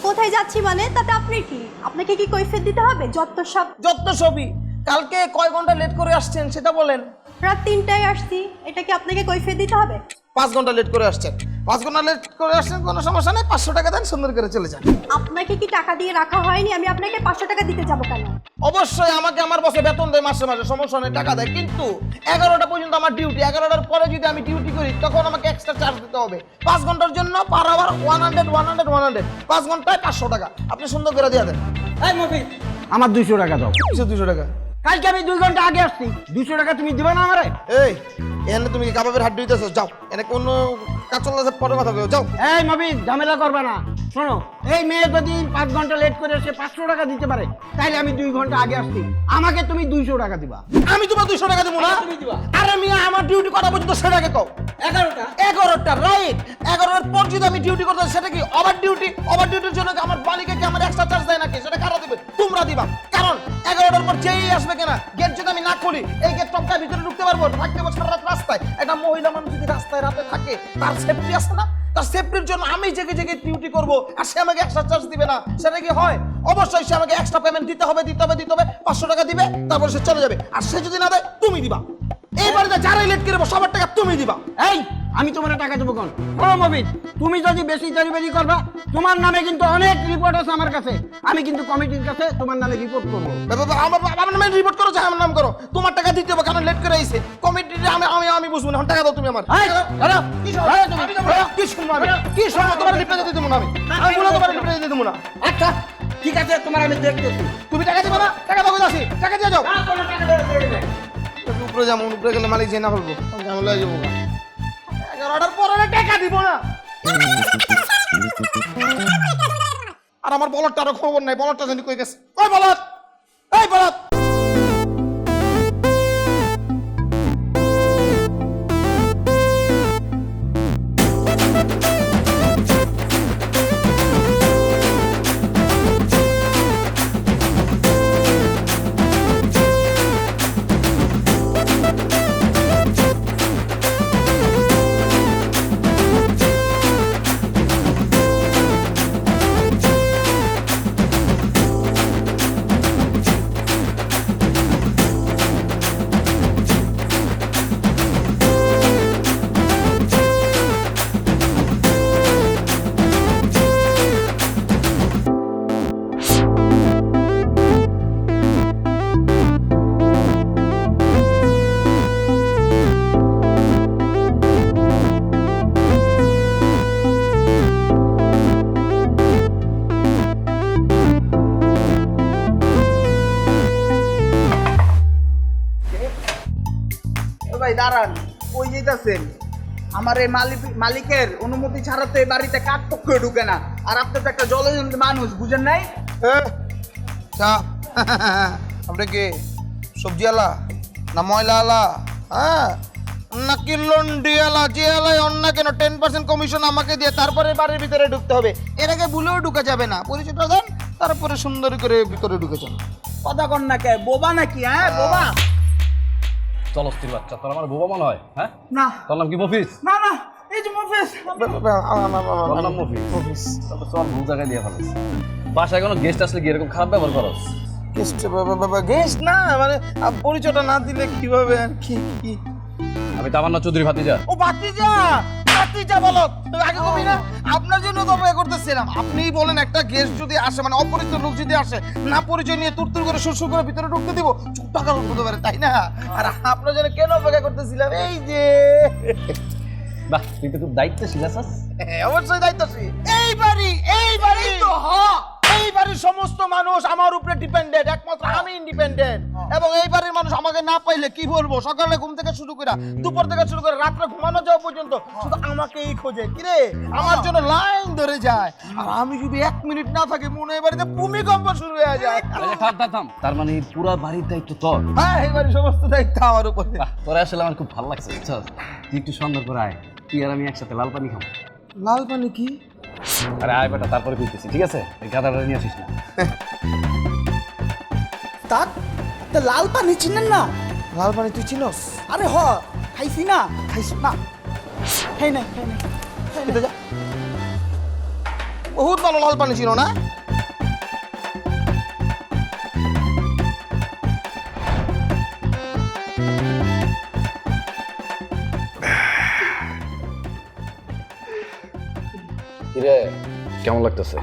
কোথায় যাচ্ছি মানে তাতে আপনি কি? আপনাকে কি কৈফিয়ত দিতে হবে? যত সবই কালকে কয় ঘন্টা লেট করে আসছেন সেটা বলেন। রাত 3টায় আসছি, এটা কি আপনাকে কৈফিয়ত দিতে হবে? 5 ঘন্টা লেট করে আসছেন, 5 ঘন্টা লেট করে আসছেন, কোনো সমস্যা নেই, 500 টাকা দেন, সুন্দর করে চলে যান। আপনাকে কি টাকা দিয়ে রাখা হয়নি? আমি আপনাকে 500 টাকা দিতে যাব কেন? অবশ্যই আমাকে আমার বসে বেতন দেয় মাসে মাসে, সমস্যা নেই, টাকা দেয়, কিন্তু 11টা পর্যন্ত আমার ডিউটি, 11টার পরে যদি আমি ডিউটি করি তখন আমাকে এক্সট্রা চার্জ দিতে হবে। 5 ঘন্টার জন্য পার আওয়ার 100 5 ঘন্টায় 500 টাকা, আপনি সুন্দর করে দিয়ে দেন। এই মফিজ, আমার 200 টাকা দাও। 200 টাকা? কালকে আমি 2 ঘন্টা আগে আসছি, 200 টাকা তুমি দিবে না আমারে? এই এনে তুমি কি কাবাবের হাত দিতেছো? যাও, এনে কোনো কাজ চলতেছে, পরে কথা কইও, যাও। এই মফিজ, ঝামেলা করবে না। শোনো, এই মেয়ে যদি 5 ঘন্টা লেট করে এসে 500 টাকা দিতে পারে, তাহলে আমি 2 ঘন্টা আগে আসছি, আমাকে তুমি 200 টাকা দিবা। আমি তোমার 200 টাকা দেবো না? তুমি দিবা। আরে মিয়া, আমার ডিউটি কটা পর্যন্ত সেটাকে কও। 11টা রাইট। 11টার পর যদি আমি ডিউটি করতে হয়, সেটা কি ওভার ডিউটি? ওভার ডিউটির জন্য কি আমার মালিকে কি আমার এক্সট্রা চার্জ দেয় নাকি? সেটা কারা দিবে? তোমরা দিবা। কারণ 11টার পর যেই আসবে কিনা, গেট যদি আমি না খুলি, এই গেট টপকা ভিতরে ঢুকতে পারবো, থাকতে পারবো সারা রাত রাস্তায়। একটা মহিলা মানুষ যদি রাস্তায় রাতে থাকে, তার সেফটি আছে না? তার সেফটির জন্য আমি জেগে জেগে ডিউটি করবো, আর সে আমাকে এক্সট্রা চার্জ দিবে না, সেটা কি হয়? অবশ্যই সে আমাকে এক্সট্রা পেমেন্ট দিতে হবে। 500 টাকা দিবে, তারপর সে চলে যাবে। আর সে যদি না দেয়, তুমি দিবা। এই বাড়িতে যারাই লেট করবো সবার টাকা তুমি দিবা। এই, আমি তোমার টাকা দেবো কোন? শোনো মফিজ, তুমি যদি বেশি চারিবাজি করবা, তোমার নামে কিন্তু অনেক রিপোর্ট আছে আমার কাছে। আমি কিন্তু কমিটির কাছে তোমার নামে রিপোর্ট করবো। আমার নামে রিপোর্ট করো, চাই আমার নাম করো, তোমার টাকা দিতে হবে, কারণ লেট করে আইছে। কমিটিতে আমি বুঝবো না, এখন টাকা দাও তুমি আমার। এই, দাঁড়াও। কি শুনবো? কি শুনবো আমি? কি শুনবো? তোমার রিপ্লাই দিতে দেবো না আমি। আমি বলে তোমার রিপ্লাই দিতে দেবো না। আচ্ছা, ঠিক আছে, তোমার আমি দেখতেছি। তুমি টাকা দিবা না? টাকা দাও, আসি টাকা দিয়ে যাও। উপরে যাবো, উপরে গেলে মালিক জেনা ফেলবো, ঝামেলা হয়ে যাবো। 11টার পরে টাকা দিব না। আর আমার বলদটারও খবর নাই, বলদটা জানি কই গেছে। ওই বলদ, এই বলদ। ভাই দাঁড়ান, কই যেতেছেন? আমার এই মালিকের অনুমতি ছাড়া তো এই বাড়িতে কাক পক্ষ ঢুকে না। আর আপনি তো একটা জলজন্ত মানুষ, বুঝেন নাই? চা আপনি কি সবজিওয়ালা না ময়লাওয়ালা? হ্যাঁ, নাকি লন্ডিওয়ালা? যে এলায় অন্য কেন 10% কমিশন আমাকে দিয়ে তারপরে বাড়ির ভিতরে ঢুকতে হবে? এর আগে ভুলেও ঢুকা যাবে না, পরিচয়টা দেন, তারপরে সুন্দর করে ভিতরে ঢুকে যান। কথা কন না কে, বোবা নাকি? হ্যাঁ বোবা? চলস্তির বাচ্চা, তোর আমার বোবা মনে হয়? হ্যাঁ, না তোর নাম কি মফিজ? না না, এই যে মুফেস। তোর নাম মফিজ? তবে তোর ভুল জায়গায় দিয়ে ফেলিস। বাসায় কোনো গেস্ট আসলে কি এরকম খারাপ ব্যবহার করস? গেস্ট না, মানে পরিচয়টা না দিলে কিভাবে আর কি? আমি তামান্না চৌধুরী ভাতিজা। ও ভাতিজা, ভাতিজা বলো আগে কবি না? আপনার জন্য তো অপেক্ষা করতেছিলাম। আপনিই বলেন, একটা গেস্ট যদি আসে, মানে অপরিচিত লোক যদি আসে, না পরিচয় নিয়ে তুরতুর করে সুরসুর করে ভিতরে ঢুকতে দিব, চুপ টাকা হতে পারে, তাই না? আর আপনার জন্য কেন অপেক্ষা করতেছিলাম? এই যে বাহ, তুই তো খুব দায়িত্বশীল আছিস। অবশ্যই দায়িত্বশীল। এই বাড়ি তো এই বাড়ির সমস্ত মানুষ আমার উপরে ডিপেন্ডেন্ট, একমাত্র আমি ইন্ডিপেন্ডেন্ট। এবং এই বাড়ির মানুষ আমাকে না পাইলে কি বলবো, সকালে ঘুম থেকে শুরু করে, দুপুর থেকে শুরু করে, রাত্রে ঘুমানো যাওয়া পর্যন্ত শুধু আমাকেই খোঁজে। কিরে, আমার জন্য লাইন ধরে যায়। আর আমি যদি 1 মিনিট না থাকি, মনে হয় বাড়িতে ভূমিকম্প শুরু হয়ে যায়। থাম, তার মানে পুরো বাড়ির দায়িত্ব তোর? হ্যাঁ, এই বাড়ির সমস্ত দায়িত্ব আমার উপরে। বাহ, তোরা আসলে আমার খুব ভালো লাগছে, বুঝছস? তুই একটু সুন্দর করে আয়, তুই আর আমি একসাথে লাল পানি খাবো। লাল পানি কি? আরে আয় বেটা, তারপরে বুঝতেছি, ঠিক আছে? এই গাদাটা নিয়ে আসিস না। তাক, তা লাল পানি চিনেন না? লাল পানি তুই চিনস? আরে হ, খাইছি না? খাইছি না? খাই নাই, খাই নাই। এটা যা। বহুত ভালো লাল পানি ছিল না? কিরে কেমন লাগতেছে?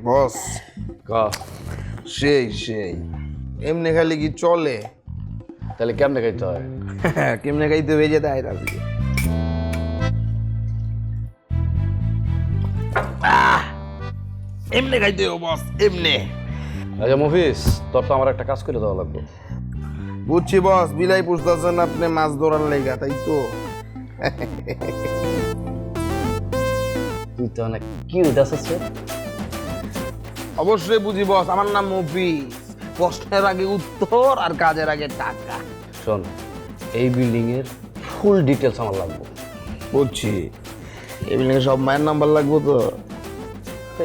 বস কা সেই এমনি খালি কি চলে? তাহলে কেমনে খাইতে হয়? কেমনে খাইতে ভেজে দেয় আজকে। এমনি খাইতে হবে বস, এমনি। আচ্ছা মফিস, তোর তো আমার একটা কাজ করে দেওয়া লাগবে। বুঝছি বস, বিলাই পুষতেছেন আপনি মাছ ধরার লেগা, তাই তো? তুই তো অনেক কিউট আছিস রে। অবশ্যই বুঝি বস, আমার নাম মফিজ। প্রশ্নের আগে উত্তর আর কাজের আগে টাকা। শোন, এই বিল্ডিং এর ফুল ডিটেলস আমার লাগবে। বুঝছি, এমনি সব মায়ের নাম্বার লাগবো তো?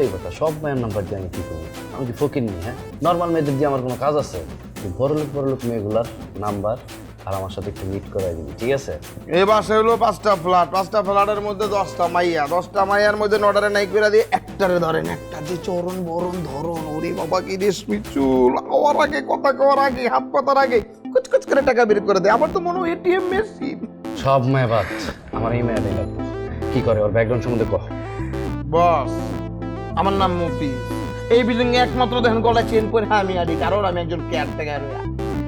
এই কথা, সব মায়ের নাম্বার দিয়ে আমি কি করবো? আমি কি ফকির নি? হ্যাঁ, নর্মাল মেয়েদের দিয়ে আমার কোনো কাজ আছে? তুই বড়লোক মেয়েগুলার নাম্বার আর আমার সাথে একটু মিট করাই দিবি, ঠিক আছে? এই বাসে হলো 5টা ফ্ল্যাট, 5টা ফ্ল্যাটের মধ্যে 10টা মাইয়া, 10টা মাইয়ার মধ্যে 9টারে নাই করে দিয়ে একটারে ধরেন। একটা যে চরণ বরণ ধরন, ওরে বাবা কি রেশমি চুল, হওয়ার আগে কথা কওয়ার আগে হাত পাতার আগে কুচকুচ করে টাকা বের করে দেয়। আমার তো মনে হয় এটিএম মেশিন। সব মেয়ে বাদ, আমার এই মেয়েটাই লাগবে। কি করে, ওর ব্যাকগ্রাউন্ড সম্বন্ধে কহ। বস, আমার নাম মফিজ। এই বিল্ডিং এ একমাত্র দেখেন গলায় চেন পরে আমি আদি, কারণ আমি একজন কেয়ারটেকার।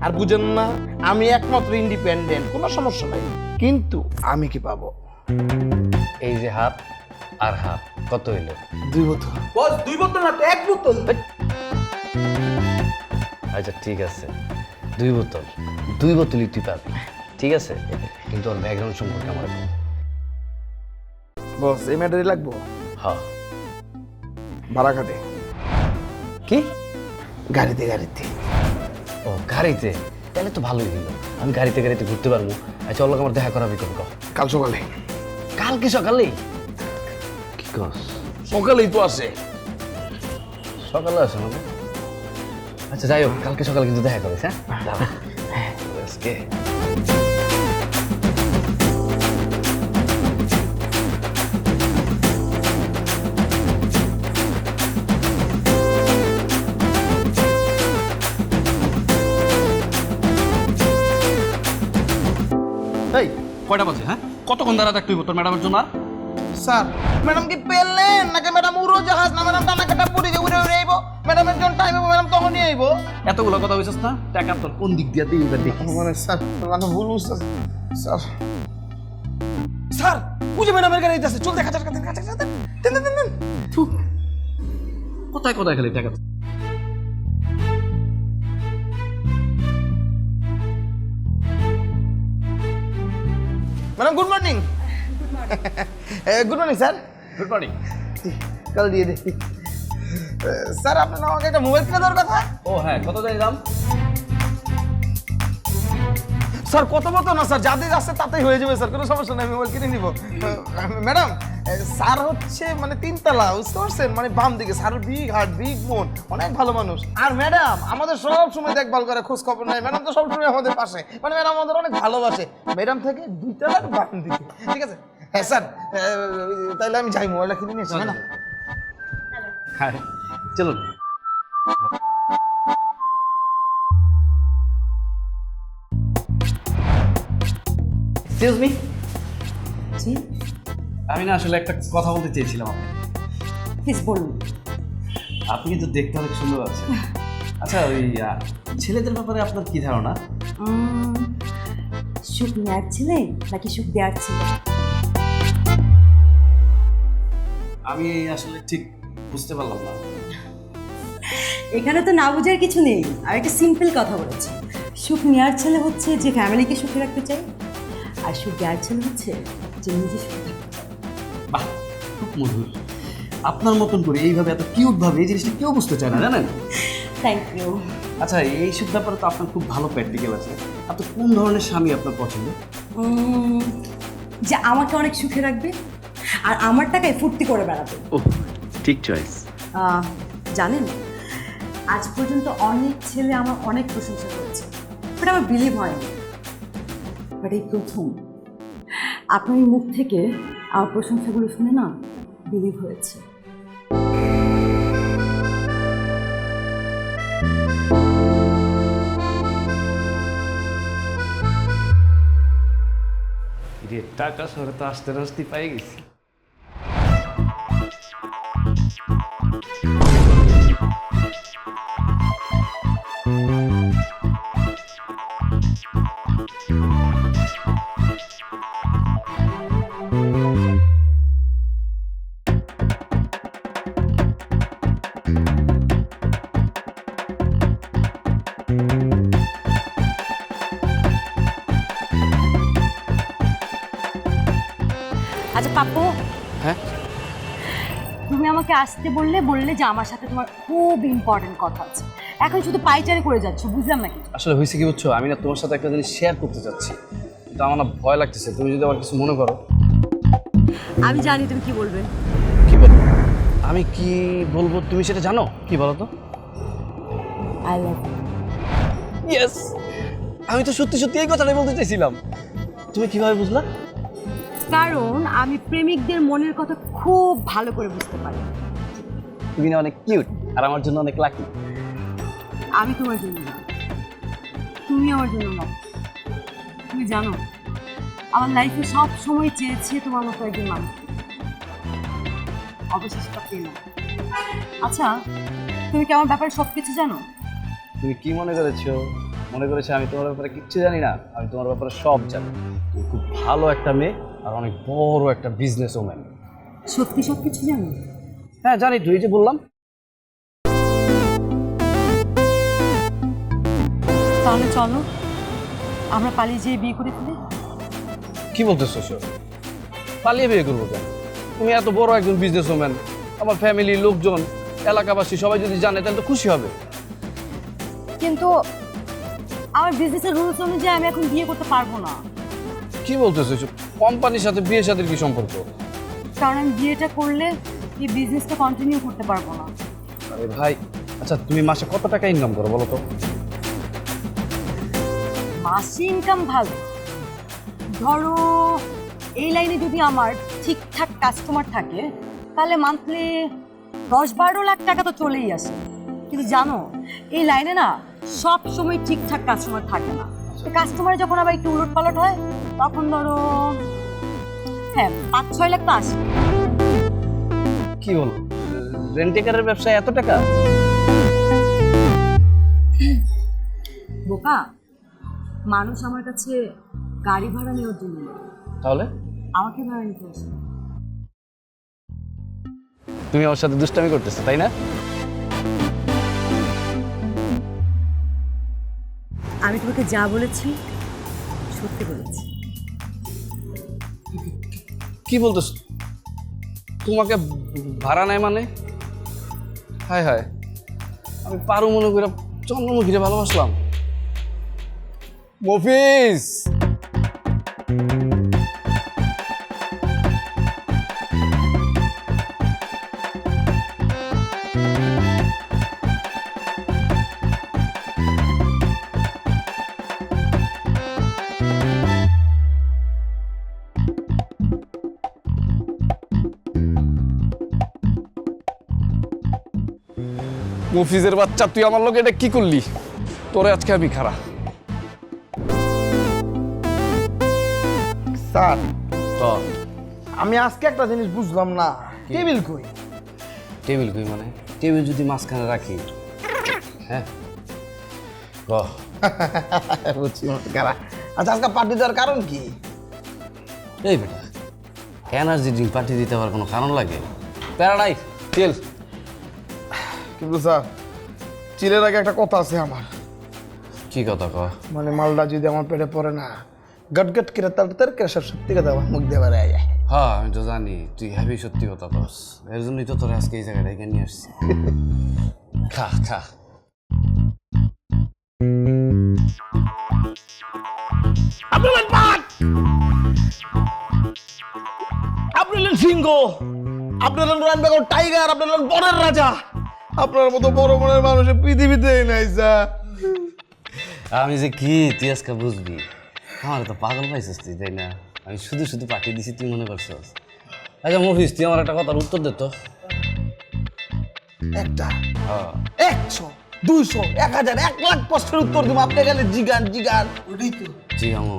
আর বুঝেন না, আমি একমাত্র ইন্ডিপেন্ডেন্ট, কোনো সমস্যা নাই। কিন্তু আমি কি পাবো? এই যে হাত আর হাত কত হইলো? 2 বোতল। বস 2 বোতল না তো 1 বোতল। আচ্ছা ঠিক আছে, 2 বোতল, 2 বোতলই তুই পাবি, ঠিক আছে? কিন্তু ওর ব্যাকগ্রাউন্ড সম্পর্কে আমার বল। বস, এই ম্যাটারই লাগবো? হ্যাঁ। ভাড়া খাটে? কি? গাড়িতে। ও গাড়িতে? তাহলে তো ভালোই হইলো, আমি গাড়িতে ঘুরতে পারবো। আচ্ছা, ওর লগে আমার দেখা করাবি কবে? কাল সকালে। কালকে সকালেই? কি কস? সকালেই তো আসে। সকালে আসে মানে? আচ্ছা যাই হোক, কালকে সকালে কিন্তু দেখা করিস। হ্যাঁ, দাঁড়া। আজকে এই কয়টা বাজে? হ্যাঁ, কতক্ষণ দাঁড়া থাকতে হইব তোর ম্যাডামের জন্য? আর স্যার, ম্যাডাম কি পেলেন নাকি ম্যাডাম উড়োজাহাজ না? ম্যাডাম টানা কাটা পুরি উড়ে আইবো। ম্যাডামের জন্য টাইম হবে, ম্যাডাম তখনই আইবো। এতগুলো কথা হইছিস না, টাকা তোর কোন দিক দিয়ে দিই এবার দেখি। মানে স্যার, মানে ভুল বুঝতেছে স্যার। বুঝে ম্যাডামের গাড়ি আছে, চল দেখা যাক। দেন। কোথায় খালি টাকা? Madam good morning. Good morning sir. Good morning. কাল দিয়ে দে স্যার। আপনার আমাকে একটা মোবাইল কিনে দেওয়ার কথা। ও হ্যাঁ, কত দেয় দাম? স্যার কত না স্যার, যাদের আছে তাতেই হয়ে যাবে স্যার, কোনো সমস্যা নেই, মোবাইল কিনে নিব। ম্যাডাম, স্যার হচ্ছে মানে 3 তলা, বুঝতে পারছেন? মানে বাম দিকে। স্যার বিগ হার্ট, বিগ মন, অনেক ভালো মানুষ। আর ম্যাডাম আমাদের সব সময় দেখভাল করে, খোঁজ খবর নেয়। ম্যাডাম তো সবসময় আমাদের পাশে, মানে ম্যাডাম আমাদের অনেক ভালোবাসে। ম্যাডাম থেকে 2 তলার বাম দিকে, ঠিক আছে? হ্যাঁ স্যার, তাহলে আমি যাই, মোবাইলটা কিনে নিয়েছি। হ্যাঁ না? হ্যাঁ চলুন। Excuse me. জি, আমি না আসলে একটা কথা বলতে চেয়েছিলাম আপনাকে। প্লিজ বলুন। আপনি কিন্তু দেখতে অনেক সুন্দর আছেন। আচ্ছা, ওই ছেলেদের ব্যাপারে আপনার কি ধারণা? সুখ নেওয়ার ছেলে নাকি সুখ দেওয়ার ছেলে? আমি আসলে ঠিক বুঝতে পারলাম না। এখানে তো না বোঝার কিছু নেই। আমি একটা সিম্পল কথা বলেছি। সুখ নেওয়ার ছেলে হচ্ছে যে ফ্যামিলিকে সুখে রাখতে চায়, আর সুখ দেওয়ার ছেলে হচ্ছে যে নিজে সুখে থাকতে চায়। বাহ, খুব মধুর। আপনার মতন করে এইভাবে এত কিউট ভাবে এই জিনিসটা কেউ বুঝতে চায় না, জানেন? Thank you. আচ্ছা, এই সব ব্যাপারে তো আপনার খুব ভালো প্র্যাকটিক্যাল আছে। আপনার কোন ধরনের স্বামী আপনার পছন্দ? যে আমাকে অনেক সুখে রাখবে আর আমার টাকায় ফুর্তি করে বেড়াবে। ও, ঠিক চয়েস। জানেন, আজ পর্যন্ত অনেক ছেলে আমার অনেক প্রশংসা করেছে, বাট আমার বিলিভ হয়নি। বাট এই প্রথম আপনার মুখ থেকে আমার প্রশংসাগুলো শুনে না বিলিভ হয়েছে। টাকা শহরে তো আসতে রাস্তি পাই গেছি। আচ্ছা পাপ্পু, হ্যাঁ তুমি আমাকে আসতে বললে যে আমার সাথে তোমার খুব ইম্পর্টেন্ট কথা আছে, এখন শুধু পাইচারি করে যাচ্ছ, বুঝলাম নাকি? আসলে হয়েছে কি বুঝছো, আমি না তোমার সাথে একটা জিনিস শেয়ার করতে চাচ্ছি, কিন্তু আমার না ভয় লাগতেছে, তুমি যদি আবার কিছু মনে করো। আমি জানি তুমি কি বলবে। কি বলবো? আমি কি বলবো তুমি সেটা জানো? কি বলো তো? I love you. ইয়েস, আমি তো সত্যি সত্যি এই কথাটাই বলতে চাইছিলাম। তুমি কিভাবে বুঝলা? কারণ আমি প্রেমিকদের মনের কথা খুব ভালো করে বুঝতে পারি। তুমি না অনেক কিউট আর আমার জন্য অনেক লাকি। আমি তোমার জন্য না, তুমি আমার জন্য না। তুমি জানো আমার লাইফে সব সময় চেয়েছি তোমার মতো একজন মানুষ, অবশেষে তা পেলাম। আচ্ছা, তুমি কি আমার ব্যাপারে সব কিছু জানো? তুমি কি মনে করেছো? মনে করেছো আমি তোমার ব্যাপারে কিচ্ছু জানি না? আমি তোমার ব্যাপারে সব জানি। তুমি খুব ভালো একটা মেয়ে আর অনেক বড় একটা বিজনেস ওম্যান। সত্যি সব কিছু জানো? হ্যাঁ জানি, তুই যে বললাম। তাহলে চলো আমরা পালিয়ে যেয়ে বিয়ে করে ফেলি। কি বলতেছো সব? পালিয়ে বিয়ে করবো কেন? তুমি এত বড় একজন বিজনেস ওম্যান, আমার ফ্যামিলি, লোকজন, এলাকাবাসী সবাই যদি জানে তাহলে তো খুশি হবে। কিন্তু আমার বিজনেসের রুলস অনুযায়ী আমি এখন বিয়ে করতে পারবো না। কি বলতেছো এসব? কোম্পানির সাথে বিয়ের সাথে কি সম্পর্ক? কারণ আমি বিয়েটা করলে এই বিজনেসটা কন্টিনিউ করতে পারবো না। আরে ভাই, আচ্ছা তুমি মাসে কত টাকা ইনকাম করো বলো তো? মাসে ইনকাম ভালো, ধরো এই লাইনে যদি আমার ঠিকঠাক কাস্টমার থাকে তাহলে মান্থলি 10-12 লাখ টাকা তো চলেই আসে। কিন্তু জানো এই লাইনে না সব সময় ঠিকঠাক কাস্টমার থাকে না। তো কাস্টমার যখন আবার একটু উলট পালট হয় তখন ধরো 5-6 লাখ তো আসে। কি বল, রেন্টেকারের ব্যবসায় এত টাকা? বোকা, মানুষ আমার কাছে গাড়ি ভাড়া নেওয়ার জন্য না, তাহলে আমাকে ভাড়া নিতে আসে। তুমি আমার সাথে দুষ্টামি করতেছো তাই না? আমি তোমাকে যা বলেছি সত্যি বলেছি। কি বলতেছো? তোমাকে ভাড়া নেয় মানে? হায় হায়, আমি পারু মনে করে চন্দ্রমুখীরে ভালোবাসলাম। মফিজ, মফিজের বাচ্চা, তুই আমার লোক এটা কি করলি? তোরে আজকে আমি খারাপ। স্যার, তো আমি আজকে একটা জিনিস বুঝলাম না, টেবিল কই? টেবিল কই মানে? টেবিল যদি মাঝখানে রাখি, হ্যাঁ বাহ, বুঝছি কারা। আচ্ছা, আজকে পার্টি দেওয়ার কারণ কি? এই বেটা, এনার্জি ড্রিঙ্ক পার্টি দিতে আবার কোনো কারণ লাগে? প্যারাডাইস তেল। কিন্তু স্যার, চিলের আগে একটা কথা আছে আমার। কি কথা ক? মানে মালটা যদি আমার পেটে পড়ে না, গট গট করে তার করে সব সত্যি কথা আমার মুখ দিয়ে বেড়ে যায়। হ্যাঁ আমি তো জানি তুই হ্যাভি সত্যি কথা কস, এর জন্যই তো তোর আজকে এই জায়গাটা এখানে নিয়ে আসছি। খা খা। আপনি হলেন বাঘ, আপনি হলেন সিংহ, আপনি হলেন রয়্যাল বেঙ্গল টাইগার, আপনি হলেন বনের রাজা। আপনার মতো বড় মনের মানুষের পৃথিবীতে নাই স্যার। আমি যে কি তুই আজকে বুঝবি, আমার তো পাগল পাইছিস তুই তাই না? আমি শুধু শুধু পাঠিয়ে দিছি তুই মনে করছিস। আচ্ছা মফিজ, তুই আমার একটা কথার উত্তর দে তো। একটা, হ্যাঁ 100, 200, 1000, 1 লাখ প্রশ্নের উত্তর দিব। আপনি গেলে জিগান জিগান। ওটাই তো। জি আমু।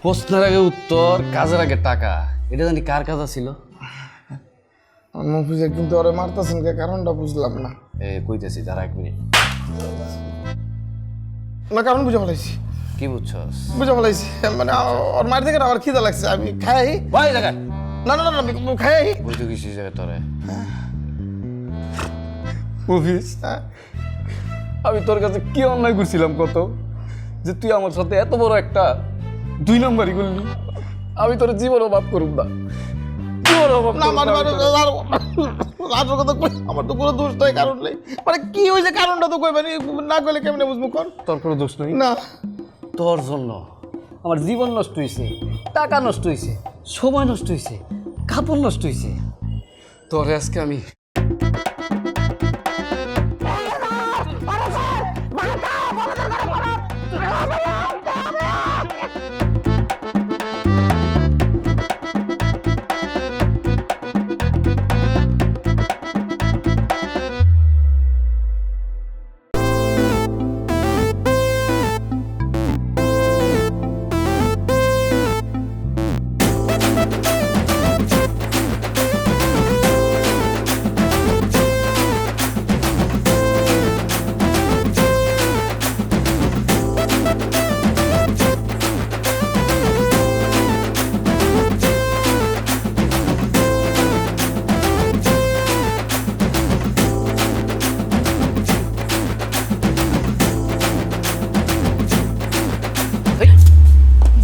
প্রশ্নের আগে উত্তর, কাজের আগে টাকা। এটা জানি কার কাজ ছিল? মফিজে কিন্তু ওরে মারতেছেন কে, কারণটা বুঝলাম না। কইতেছি, দাঁড়া 1 মিনিট। না কারণ বুঝে ফেলাইছি, কি বুঝছস? বুঝে ফেলাইছি। মানে ওর মার থেকে আমার খিদা লাগছে, আমি খাই। ভাই দেখা না না না আমি খাই। বুঝতে গেছি জায়গা তোরে। মফিজ, আমি তোর কাছে কি অন্যায় করছিলাম কত, যে তুই আমার সাথে এত বড় একটা 2 নম্বরই করলি। আমি তোর জীবনও মাফ করুম না, জীবনও মাফ না করুম মানে না মানে আমি তোরে। আসল কথা কই, আমার তো কোনো দোষ নাই, কারণ নেই। মানে কি হয়েছে কারণটা তো কই, মানে না কইলে কেমনে বুঝবো কোন? তোর কোনো দোষ নেই। না তোর জন্য আমার জীবন নষ্ট হয়েছে, টাকা নষ্ট হয়েছে, সময় নষ্ট হয়েছে, কাপড় নষ্ট হয়েছে। তোরে আজকে আমি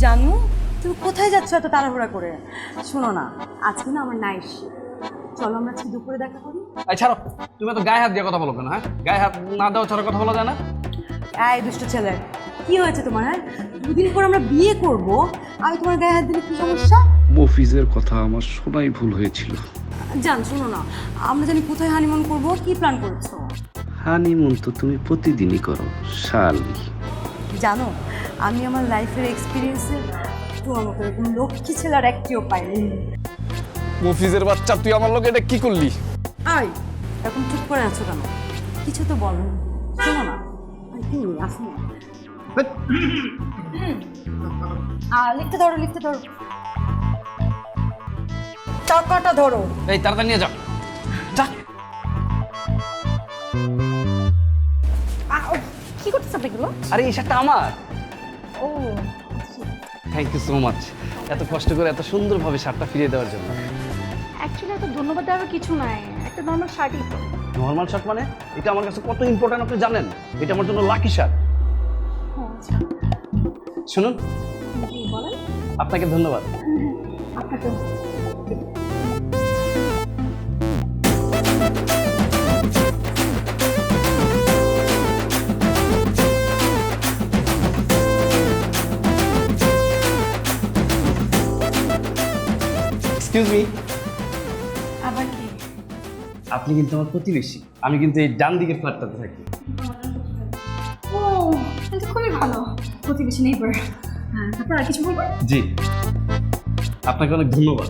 জানু, তুমি কোথায় যাচ্ছ এত তাড়াহুড়া করে? শোনো না, আজকে না আমার নাইট শিফট, চলো আমরা আজকে দুপুরে দেখা করি। এই ছাড়ো, তুমি তো গায়ে হাত দিয়ে কথা বলো কেন? হ্যাঁ, গায়ে হাত না দেওয়া ছাড়া কথা বলা যায় না? এই দুষ্ট ছেলে, কি হয়েছে তোমার? হ্যাঁ, 2 দিন পর আমরা বিয়ে করব, আমি তোমার গায়ে হাত দিলে কি সমস্যা? মফিজের কথা আমার শোনাই ভুল হয়েছিল। জান শোনো না, আমরা জানি কোথায় হানিমুন করব, কি প্ল্যান করছো? হানিমুন তো তুমি প্রতিদিনই করো শালি। জানো, আমি আমার লাইফের এক্সপিরিয়েন্সে তোমার মতো এরকম লক্ষ্মী ছেলে আর একটিও পাইনি। মফিজের বাচ্চা, তুই আমার লোক এটা কি করলি? আই এখন চুপ করে আছো কেন? কিছু তো বলো, শোনো না। কি আসো না, লিখতে ধরো, লিখতে ধরো, টাকাটা ধরো। এই তাড়াতাড়ি নিয়ে যাও, যা। কি করতেছ এগুলো? আরে এই শার্টটা আমার। ও থ্যাংক ইউ সো মাচ, এত কষ্ট করে এত সুন্দরভাবে শার্টটা ফিরিয়ে দেওয়ার জন্য। অ্যাকচুয়ালি এত ধন্যবাদ দেওয়ার কিছু নাই, একটা নর্মাল শার্টই তো। নর্মাল শার্ট মানে? এটা আমার কাছে কত ইম্পর্টেন্ট আপনি জানেন? এটা আমার জন্য লাকি শার্ট। আচ্ছা, শুনুন, জি বলেন। আপনাকে ধন্যবাদ। আপনাকে এক্সকিউজ মি, আবার কি? আপনি কিন্তু আমার প্রতিবেশী। আমি কিন্তু এই ডান দিকের ফ্ল্যাটটাতে থাকি। ও, এটা খুবই ভালো, প্রতিবেশী নেইবার। হ্যাঁ, তারপর আর কিছু বলবেন? জি, আপনাকে অনেক ধন্যবাদ।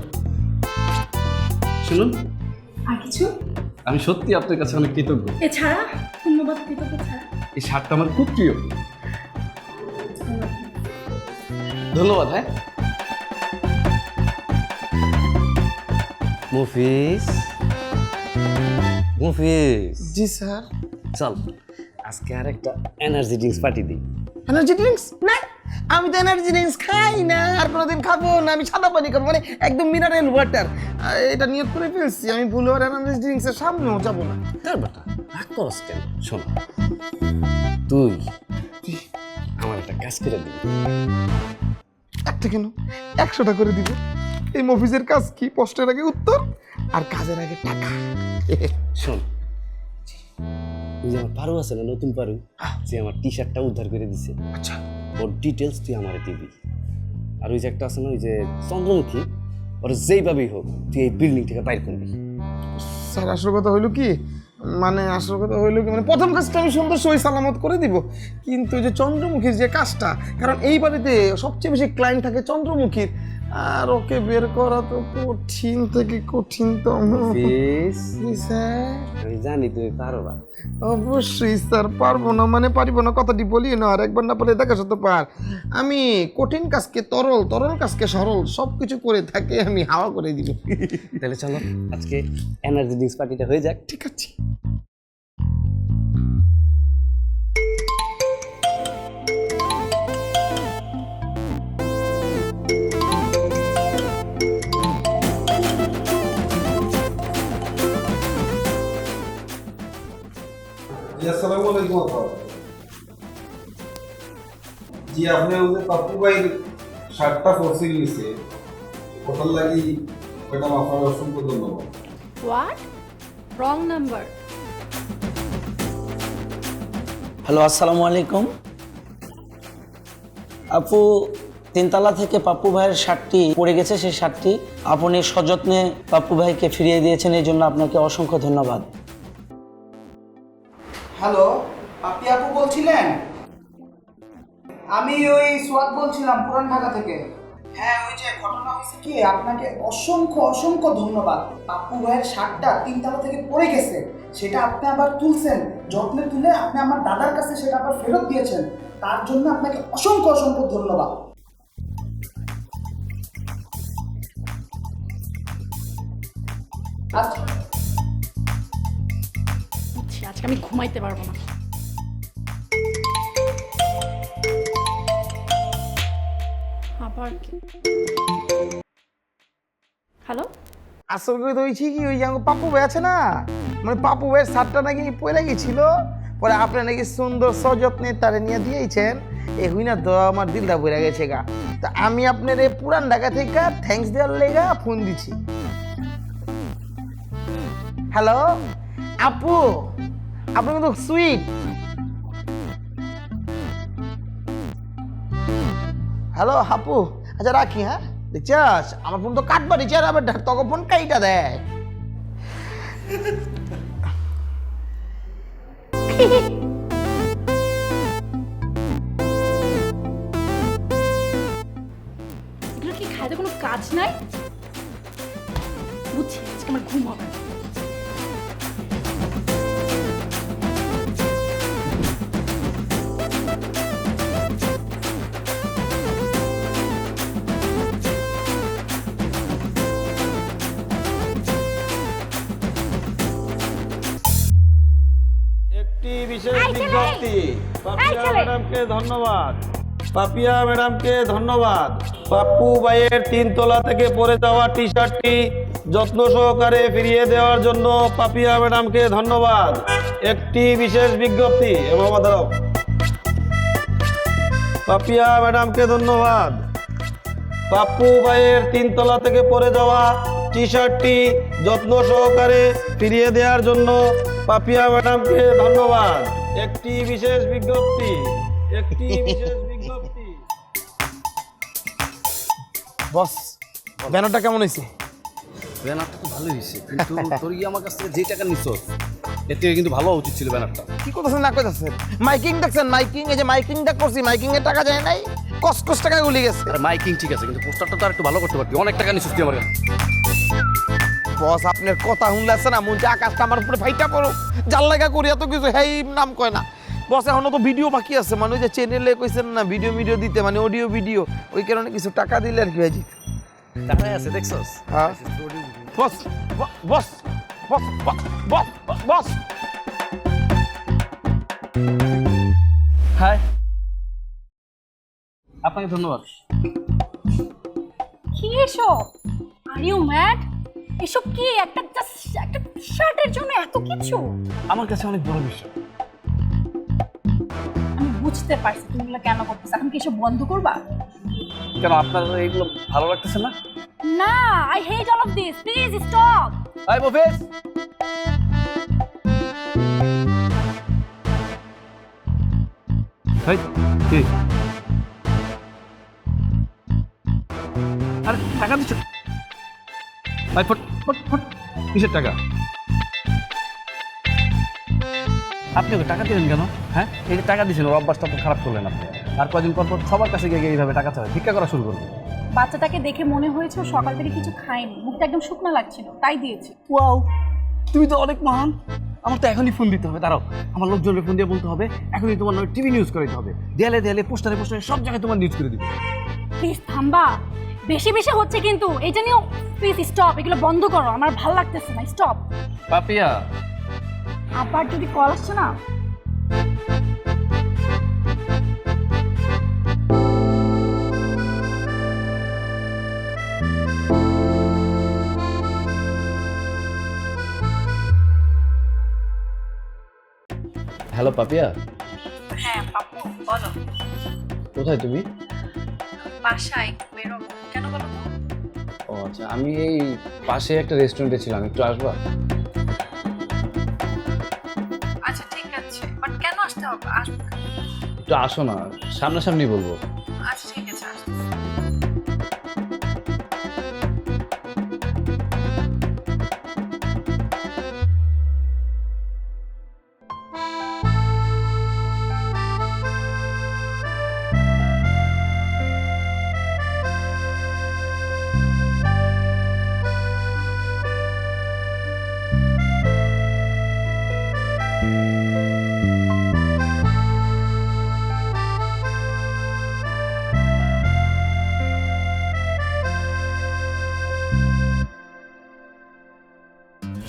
শুনুন, আর কিছু আমি সত্যি আপনার কাছে অনেক কৃতজ্ঞ। এছাড়া? ধন্যবাদ কৃতজ্ঞ ছাড়া? এই শার্টটা আমার খুব প্রিয়। ধন্যবাদ। হ্যাঁ, মুফিজ, মুফিজ, জি স্যার। চল আজকে আর একটা এনার্জি ড্রিঙ্কস পার্টি দিই। Energy drinks? না, আমি তো এনার্জি ড্রিঙ্কস খাই না, আর কোনোদিন খাবো না। আমি সাদা পানি খাবো, মানে একদম মিনারেল ওয়াটার। এটা নিয়ত করে ফেলছি, আমি ভুলে আর এনার্জি ড্রিঙ্কসের সামনেও যাবো না। তার বেটা রাগ করস কেন? শোন, তুই আমার একটা কাজ করে দিবি। একটা কেন, 100টা করে দিব। এই মফিজের কাজ কি? পোস্টের আগে উত্তর আর কাজের আগে টাকা। শোন, ওই যে আমার পারু আছে না, নতুন পারু, যে আমার টি শার্টটা উদ্ধার করে দিছে, আচ্ছা, ওর ডিটেলস তুই আমারে দিবি। আর ওই যে একটা আছে না, ওই যে চন্দ্রমুখী, ওর যেইভাবেই হোক তুই এই বিল্ডিং থেকে বাইর করবি। স্যার আসল কথা হইলো কি, মানে আসল কথা হইলো কি, মানে প্রথম কাজটা আমি সুন্দর সই সালামত করে দিব, কিন্তু ওই যে চন্দ্রমুখীর যে কাজটা, কারণ এই বাড়িতে সবচেয়ে বেশি ক্লায়েন্ট থাকে চন্দ্রমুখীর, আর ওকে বের করা তো কঠিন থেকে কঠিনতম। জি স্যার। আমি জানি তুমি পারবা। অবশ্যই স্যার, পারবো না মানে পারিবো না কথাটি বলি না, আর একবার না পারলে দেখা সত্য পার। আমি কঠিন কাজকে তরল, তরল কাজকে সরল, সব কিছু করে থাকি আমি, হাওয়া করে দিব। তাহলে চলো আজকে এনার্জি ড্রিঙ্কস পার্টিটা হয়ে যাক। ঠিক আছে। আসসালামু আলাইকুম আপা। জি আপনি ওই যে পাপ্পু ভাইয়ের শার্টটা ফসিল নিছে, ওটার লাগি ম্যাডাম আপনার অসংখ্য ধন্যবাদ। হোয়াট? Wrong number. হ্যালো, আসসালামু আলাইকুম। আপু, তিনতলা থেকে পাপ্পু ভাইয়ের শার্টটি পড়ে গেছে, সেই শার্টটি আপনি সযত্নে পাপ্পু ভাইকে ফিরিয়ে দিয়েছেন, এই জন্য আপনাকে অসংখ্য ধন্যবাদ। হ্যালো, আপনি আপু বলছিলেন? আমি ওই সোয়াদ বলছিলাম পুরান ঢাকা থেকে। হ্যাঁ, ওই যে ঘটনা হয়েছে কি, আপনাকে অসংখ্য অসংখ্য ধন্যবাদ। পাপ্পু ভাইয়ের শার্টটা তিনতলা থেকে পড়ে গেছে, সেটা আপনি আবার তুলছেন, যত্নে তুলে আপনি আমার দাদার কাছে সেটা আবার ফেরত দিয়েছেন, তার জন্য আপনাকে অসংখ্য অসংখ্য ধন্যবাদ। আচ্ছা, আজকে আমি ঘুমাইতে পারবো না। আবার হ্যালো, আসল করে তো হয়েছে কি, ওই যে আমার পাপ্পু ভাই আছে না, মানে পাপ্পু ভাইয়ের শার্টটা নাকি পড়ে গেছিল, পরে আপনি নাকি সুন্দর সযত্নে তারে নিয়ে দিয়েছেন, এই হুই না তো আমার দিলটা পড়ে গেছে গা। তা আমি আপনার এই পুরান ঢাকা থেকে থ্যাঙ্কস দেওয়ার লেগা ফোন দিছি। হ্যালো আপু, আপনি কিন্তু সুইট। হ্যালো আপু, আচ্ছা রাখি, হ্যাঁ দেখছিস আমার ফোন তো কাটবা দিচ্ছে, আর আবার তখন ফোন কাইটা দেয়। এগুলো কি খাইতে কোনো কাজ নাই? বুঝছি, আজকে আমার ঘুম হবে না। একটি বিশেষ বিজ্ঞপ্তি। পাপিয়া ম্যাডামকে ধন্যবাদ। পাপিয়া ম্যাডামকে ধন্যবাদ। পাপ্পু ভাইয়ের তিনতলা থেকে পড়ে যাওয়া টি শার্টটি যত্ন সহকারে ফিরিয়ে দেওয়ার জন্য পাপিয়া ম্যাডামকে ধন্যবাদ। একটি বিশেষ বিজ্ঞপ্তি এবং পাপিয়া ম্যাডামকে ধন্যবাদ। পাপ্পু ভাইয়ের তিনতলা থেকে পড়ে যাওয়া টি শার্টটি যত্ন সহকারে ফিরিয়ে দেওয়ার জন্য পাপিয়া ম্যাডামকে ধন্যবাদ। একটি বিশেষ বিজ্ঞপ্তি। একটি বিশেষ বিজ্ঞপ্তি। বস, ব্যানারটা কেমন হয়েছে? ব্যানারটা তো ভালোই হয়েছে, কিন্তু তোর আমার কাছ থেকে যে টাকা নিচ্ছ এর থেকে কিন্তু ভালো উচিত ছিল ব্যানারটা। কি করতেছেন না করতেছেন? মাইকিং দেখছেন? মাইকিং, এই যে মাইকিংটা করছি, মাইকিং এর টাকা যায় নাই, কসকস টাকা গুলি গেছে। আর মাইকিং ঠিক আছে, কিন্তু পোস্টারটা তো আর একটু ভালো করতে পারতি। অনেক টাকা নিচ্ছিস তুই আমার কাছে। বস, আপনার কথা শুনলেছে না, মুঞ্জে আকাশটা আমার উপরে ফাইটা পড়ো, যার লাগা করি এত কিছু, হেই নাম কয় না। বস, এখনো তো ভিডিও বাকি আছে, মানে ওই যে চ্যানেলে কইছেন না ভিডিও দিতে, মানে অডিও ভিডিও, ওই কারণে কিছু টাকা দিলে আর কি হয়ে যেত। টাকাই আছে দেখছস? হ্যাঁ বস, বস, বস, বস, বস। হাই, আপনাকে ধন্যবাদ। কি এসব? Are you mad? এসব কি? একটা শার্টের জন্য এত কিছু? আমার কাছে অনেক বড় বিষয়। আমি বুঝতে পারছি তুমি এগুলো কেন করতেছ। এখন কি এসব বন্ধ করবা? কেন, আপনার এইগুলো ভালো লাগতেছে না? না, I hate all of this. Please stop. Hi মুফিস, হাই কি? আরে টাকা দিচ্ছ? ভাই ফট ফট ফট, কিসের টাকা? আপনি ওকে টাকা দিলেন কেন? হ্যাঁ, এই যে টাকা দিয়েছেন, ওর অভ্যাসটা তো খারাপ করলেন আপনি। আর কদিন পর পর সবার কাছে গিয়ে এইভাবে টাকা চাই, ভিক্ষা করা শুরু করবেন। বাচ্চাটাকে দেখে মনে হয়েছে ও সকাল থেকে কিছু খায়নি, মুখটা একদম শুকনো লাগছিল, তাই দিয়েছি। ওয়াও, তুমি তো অনেক মহান। আমার তো এখনই ফোন দিতে হবে, দাঁড়াও, আমার লোকজনের ফোন দিয়ে বলতে হবে এখনই তোমার নামে টিভি নিউজ করে দিতে হবে, দেয়ালে দেয়ালে পোস্টারে পোস্টারে সব জায়গায় তোমার নিউজ করে দিবে। প্লিজ থামবা, বেশি বেশি হচ্ছে কিন্তু, এটা নিয়েও প্লিজ স্টপ, এগুলো বন্ধ করো, আমার ভালো লাগতেছে না, স্টপ। পাপিয়া, আবার যদি কল আসছে না। হ্যালো পাপিয়া, হ্যাঁ পাপ্পু বলো। কোথায় তুমি? বাসায় বেরোবো, কেন বলো তো? ও আচ্ছা, আমি এই পাশে একটা রেস্টুরেন্টে ছিলাম, একটু আসবা? আচ্ছা ঠিক আছে, বাট কেন আসতে হবে? আসবো। একটু আসো না, সামনাসামনি বলবো। আচ্ছা ঠিক আছে, আসবো।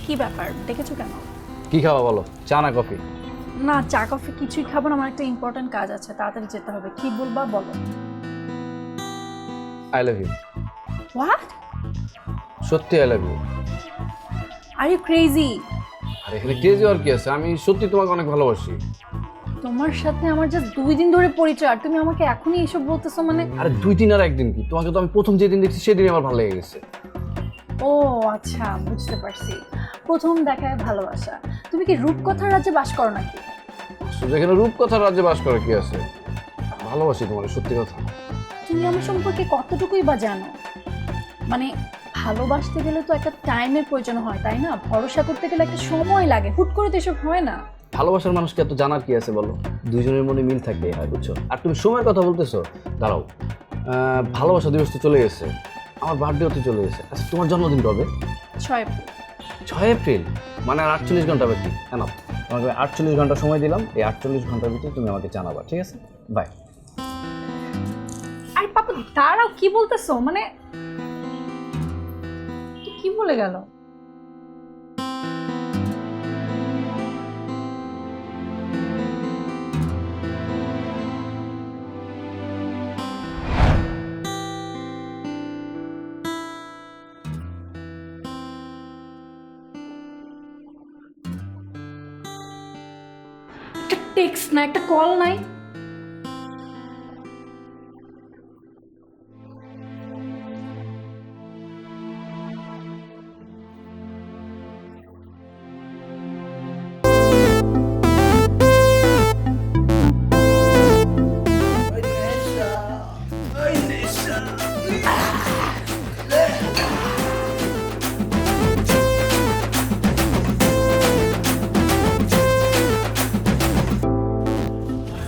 কি ব্যাপার, ডেকেছো কেন? কি খাওয়া বলো, চা না কফি? না, চা কফি কিছুই খাবো না, আমার একটা ইম্পর্টেন্ট কাজ আছে, তাড়াতাড়ি যেতে হবে। কি বলবা বলো। I love you. হোয়াট? সত্যি I love you. Are you crazy? আর এখানে ক্রেজি আর কি আছে, আমি সত্যি তোমাকে অনেক ভালোবাসি। তোমার সাথে আমার জাস্ট 2 দিন ধরে পরিচয়, আর তুমি আমাকে এখনই এসব বলতেছো মানে? আরে 2 দিন আর একদিন কি, তোমাকে তো আমি প্রথম যেদিন দেখছি সেদিনই আমার ভালো লেগে গেছে। ও আচ্ছা, বুঝতে পারছি, প্রথম দেখায় ভালোবাসা। তুমি কি রূপকথার রাজ্যে বাস করো নাকি? যেখানে রূপকথার রাজ্যে বাস করে কি আছে, ভালোবাসি তোমার, সত্যি কথা। তুমি আমার সম্পর্কে কতটুকুই বা জানো? মানে ভালোবাসতে গেলে তো একটা টাইমের প্রয়োজন হয়, তাই না? ভরসা করতে গেলে একটা সময় লাগে, হুট করে তো এসব হয় না। ভালোবাসার মানুষকে এত জানার কি আছে বলো, দুইজনের মনে মিল থাকবে হয়, বুঝছো? আর তুমি সময়ের কথা বলতেছো, দাঁড়াও, ভালোবাসা দিবস তো চলে গেছে, আমার বার্থডেও তো চলে গেছে। আচ্ছা তোমার জন্মদিন কবে? 6 এপ্রিল। 6 এপ্রিল, মানে আর 48 ঘন্টা বাকি। কেন, তোমাকে 48 ঘন্টা সময় দিলাম, এই 48 ঘন্টার ভিতরে তুমি আমাকে জানাবা, ঠিক আছে? বাই। আরে পাপা দাঁড়াও, কি বলতেছো? মানে কি বলে গেল? একটা টেক্সট না, একটা কল নাই।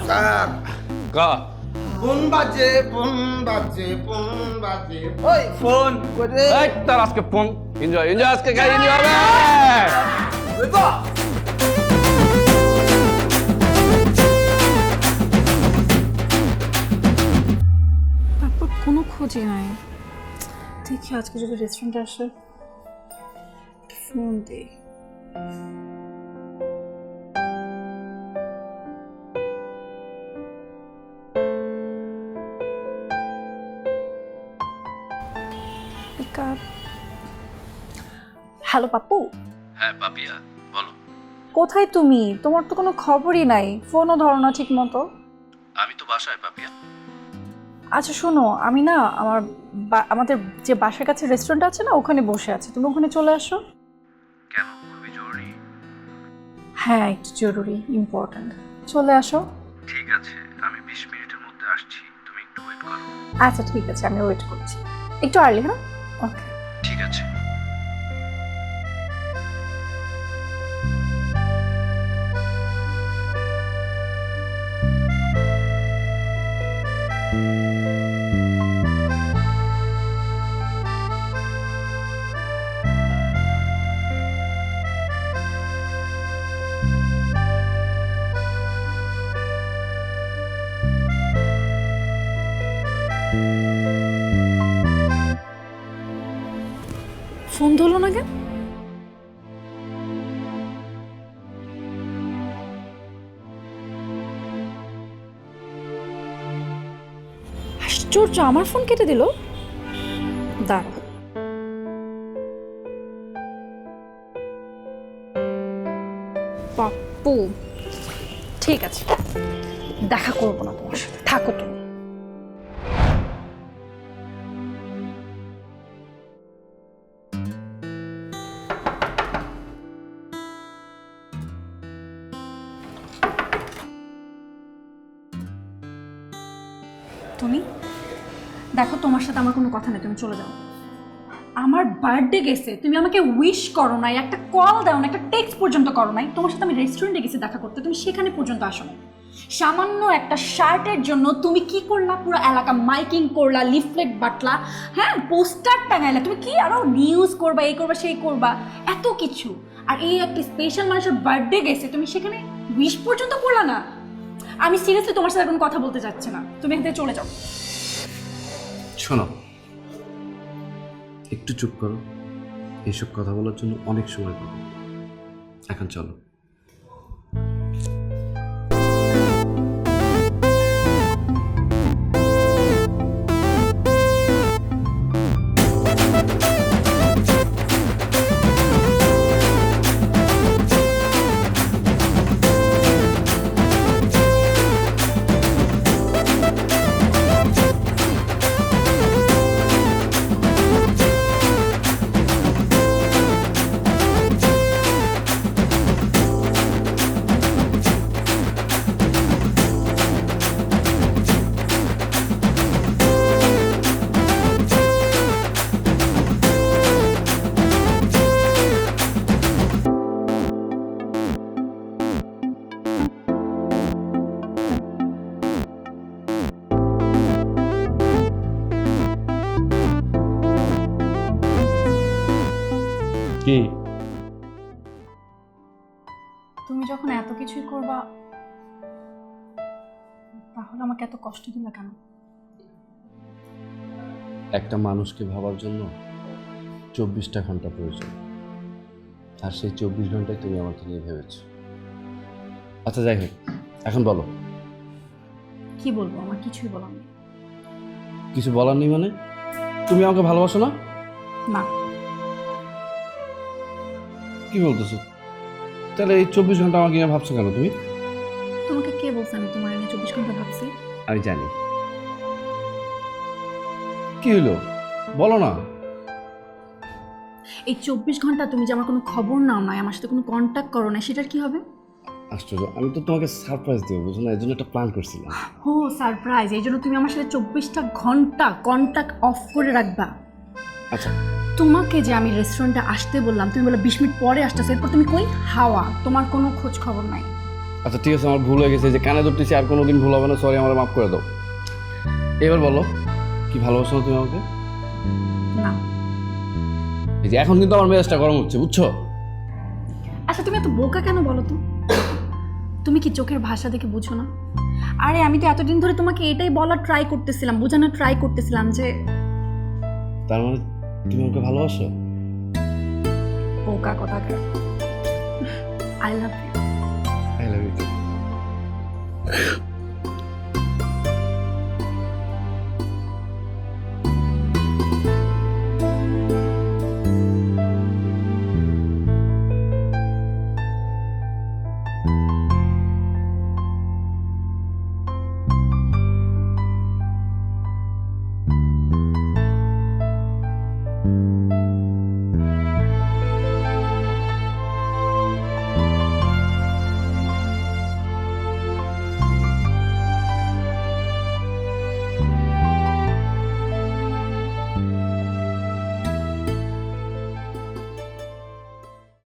স্যার, কা ফোন বাজে, ফোন বাজে, ফোন বাজে। ওই ফোন করে এই তার আজকে ফোন, এনজয় এনজয়, আজকে গাড়ি এনজয় হবে। ওই তো। তারপর কোনো খোঁজই নাই। দেখি আজকে যদি রেস্টুরেন্টে আসে, ফোন দিই। হ্যালো পাপ্পু। হ্যাঁ পাপিয়া, বলো। কোথায় তুমি? তোমার তো কোনো খবরই নাই, ফোনও ধরো না ঠিক মতো। আমি তো বাসায় পাপিয়া। আচ্ছা শোনো, আমি না আমাদের যে বাসার কাছে রেস্টুরেন্ট আছে না, ওখানে বসে আছি, তুমি ওখানে চলে আসো। কেন, খুবই জরুরি? হ্যাঁ একটু জরুরি, ইম্পর্ট্যান্ট, চলে আসো। ঠিক আছে, আমি 20 মিনিটের মধ্যে আসছি, তুমি একটু ওয়েট করো। আচ্ছা ঠিক আছে, আমি ওয়েট করছি, একটু আর্লি। হ্যাঁ ওকে, ঠিক আছে। আশ্চর্য, আমার ফোন কেটে দিল। দাঁড়া, পাপ্পু ঠিক আছে, দেখা করবো না তোমার সাথে, থাকো তুমি। তুমি দেখো, তোমার সাথে আমার কোনো কথা নেই, তুমি চলে যাও। আমার বার্থডে গেছে, তুমি আমাকে উইশ করো নাই, একটা কল দাও না, একটা টেক্সট পর্যন্ত করো নাই। তোমার সাথে আমি রেস্টুরেন্টে গেছি দেখা করতে, তুমি সেখানে পর্যন্ত আসো না। সামান্য একটা শার্টের জন্য তুমি কি করলা, পুরো এলাকা মাইকিং করলা, লিফলেট বাটলা, হ্যাঁ পোস্টার টাঙাইলা, তুমি কি আরো নিউজ করবা, এই করবা সেই করবা, এত কিছু। আর এই একটা স্পেশাল মানুষের বার্থডে গেছে, তুমি সেখানে উইশ পর্যন্ত করলা না। আমি সিরিয়াসলি তোমার সাথে কোনো কথা বলতে চাচ্ছি না, তুমি এখান থেকে চলে যাও। শোনো, একটু চুপ করো, এইসব কথা বলার জন্য অনেক সময় পাবো। এখন চলো। কি তুমি যখন এত কিছুই করবা, তাহলে আমাকে এত কষ্ট দিলে কেন? একটা মানুষকে ভাবার জন্য 24টা ঘন্টা প্রয়োজন, আর সেই 24 ঘন্টায় তুমি আমাকে নিয়ে ভেবেছো। আচ্ছা যাই হোক, এখন বলো। কি বলবো, আমার কিছুই বলার নেই। কিছু বলার নেই মানে? তুমি আমাকে ভালোবাসো না? না। কি বলতেছো? তাহলে এই 24 ঘন্টা আমাকে নিয়ে ভাবছো কেন তুমি? তোমাকে কে বলছে আমি তোমার নিয়ে 24 ঘন্টা ভাবছি? আমি জানি। কি হলো বলো না। এই 24 ঘন্টা তুমি যে আমার কোনো খবর নাও না, আমার সাথে কোনো কন্ট্যাক্ট করো না, সেটার কি হবে? আশ্চর্য, আমি তো তোমাকে সারপ্রাইজ দেবো, বুঝো না, এই জন্য একটা প্ল্যান করছিলাম। ও সারপ্রাইজ, এই জন্য তুমি আমার সাথে 24টা ঘন্টা কন্ট্যাক্ট অফ করে রাখবা। আচ্ছা, তোমাকে যে আমি রেস্টুরেন্টে আসতে বললাম, তুমি বলে 20 মিনিট পরে আসতেছো, এরপর তুমি কই? হাওয়া, তোমার কোনো খোঁজ খবর নাই। আচ্ছা ঠিক আছে, আমার ভুল হয়ে গেছে, যে কানে ধরতেছি, আর কোনোদিন ভুল হবে না, সরি, আমার মাফ করে দাও। এবার বলো, কি ভালোবাসো না তুমি আমাকে? না। এই যে এখন কিন্তু আমার মেজাজটা গরম হচ্ছে, বুঝছো? আচ্ছা তুমি এত বোকা কেন বলো তো? তুমি কি চোখের ভাষা দেখে বুঝো না? আরে আমি তো এতদিন ধরে তোমাকে এটাই বলার ট্রাই করতেছিলাম, বোঝানোর ট্রাই করতেছিলাম যে, তার মানে তুমি আমাকে ভালোবাসো? বোকা কথাকার। I love you. I love you.